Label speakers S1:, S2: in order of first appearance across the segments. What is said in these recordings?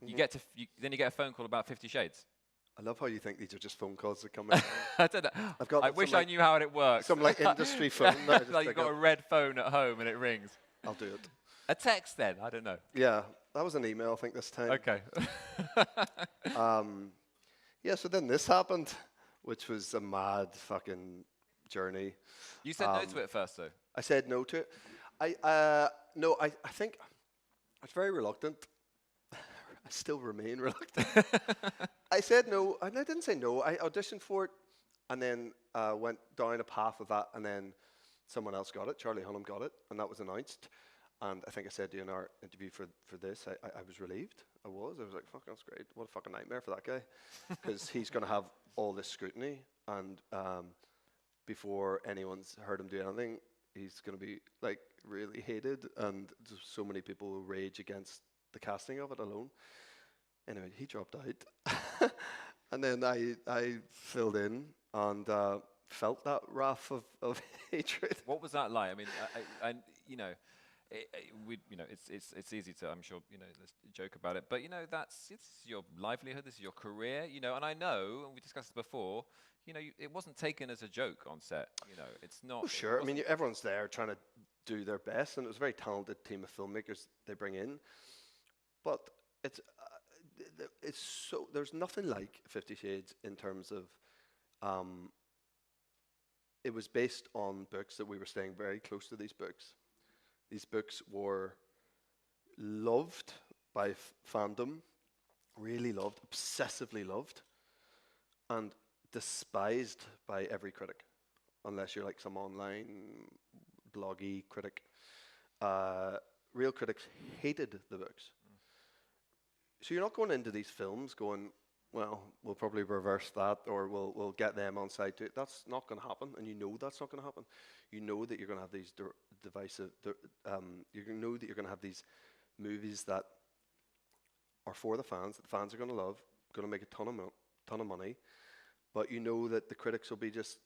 S1: You get to then you get a phone call about 50 Shades.
S2: I love how you think these are just phone calls that come in.
S1: I don't know. I wish I knew how it works.
S2: Some like industry phone. That I just
S1: like you've got a red phone at home and it rings.
S2: I'll do it.
S1: A text then? I don't know.
S2: Yeah, that was an email, I think, this time.
S1: Okay.
S2: Yeah, so then this happened, which was a mad fucking journey.
S1: You said no to it first, though.
S2: I said no to it. I think I was very reluctant. I still remain reluctant. I said no, and I didn't say no. I auditioned for it, and then went down a path of that, and then someone else got it. Charlie Hunnam got it, and that was announced. And I think I said to you in our interview for this, I was relieved. I was like, fuck, that's great. What a fucking nightmare for that guy. Because he's going to have all this scrutiny, and before anyone's heard him do anything, he's going to be like really hated, and so many people will rage against the casting of it alone. Anyway, he dropped out. And then I filled in and felt that wrath of hatred.
S1: What was that like? I mean, I you know, it's easy to, I'm sure, let's joke about it, but it's your livelihood, this is your career, and I know, and we discussed it before, it wasn't taken as a joke on set, it's not.
S2: Oh, sure, I mean, everyone's there trying to do their best, and it was a very talented team of filmmakers they bring in, but it's so, there's nothing like 50 Shades in terms of, it was based on books that we were staying very close to these books. These books were loved by fandom, really loved, obsessively loved, and despised by every critic, unless you're like some online bloggy critic. Real critics hated the books. So you're not going into these films going, well, we'll probably reverse that, or we'll get them on side too. That's not going to happen, and you know that's not going to happen. You know that you're going to have these divisive. You know that you're going to have these movies that are for the fans, that the fans are going to love, going to make a ton of money, but you know that the critics will be just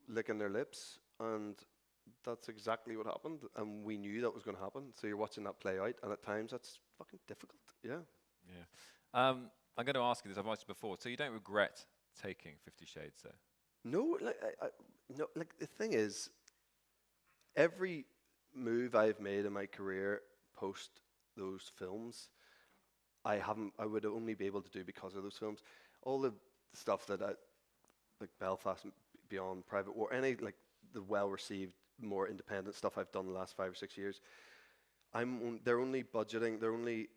S2: licking their lips, and that's exactly what happened, and we knew that was going to happen. So you're watching that play out, and at times that's fucking difficult. Yeah.
S1: Yeah. I'm going to ask you this. I've asked you before. So you don't regret taking 50 Shades, though?
S2: No, no. Like the thing is, every move I've made in my career post those films, I would only be able to do because of those films. All the stuff that like Belfast, Beyond, Private War, any like the well-received, more independent stuff I've done the last 5 or 6 years, they're only budgeting. They're only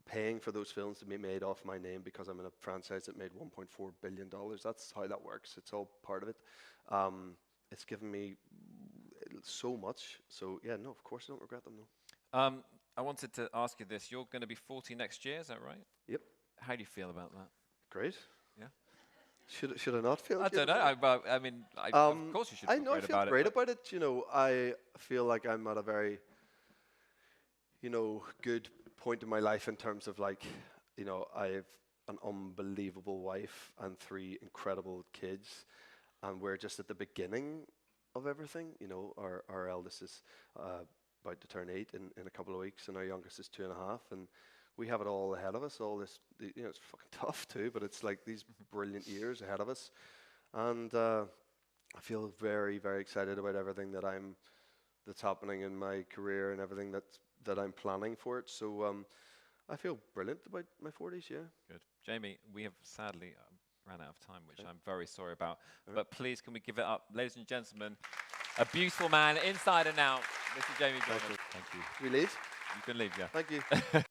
S2: paying for those films to be made off my name because I'm in a franchise that made $1.4 billion. That's how that works. It's all part of it. It's given me so much. So yeah, no, of course I don't regret them, no.
S1: I wanted to ask you this. You're going to be 40 next year, is that right?
S2: Yep.
S1: How do you feel about that?
S2: Great.
S1: Yeah.
S2: Should I not feel?
S1: I don't know. I mean, of course you should.
S2: I feel great about it. I feel like I'm at a very, good point in my life in terms of like, I have an unbelievable wife and 3 incredible kids, and we're just at the beginning of everything. Our eldest is about to turn 8 in a couple of weeks, and our youngest is 2.5, and we have it all ahead of us. All this, it's fucking tough too, but it's like these brilliant years ahead of us, and I feel very, very excited about everything that's happening in my career and everything that I'm planning for it. So I feel brilliant about my 40s, yeah.
S1: Good. Jamie, we have sadly ran out of time, which I'm very sorry about. But please, can we give it up? Ladies and gentlemen, a beautiful man inside and out, Mr. Jamie Dornan.
S2: Thank you. We leave?
S1: You can leave, yeah.
S2: Thank you.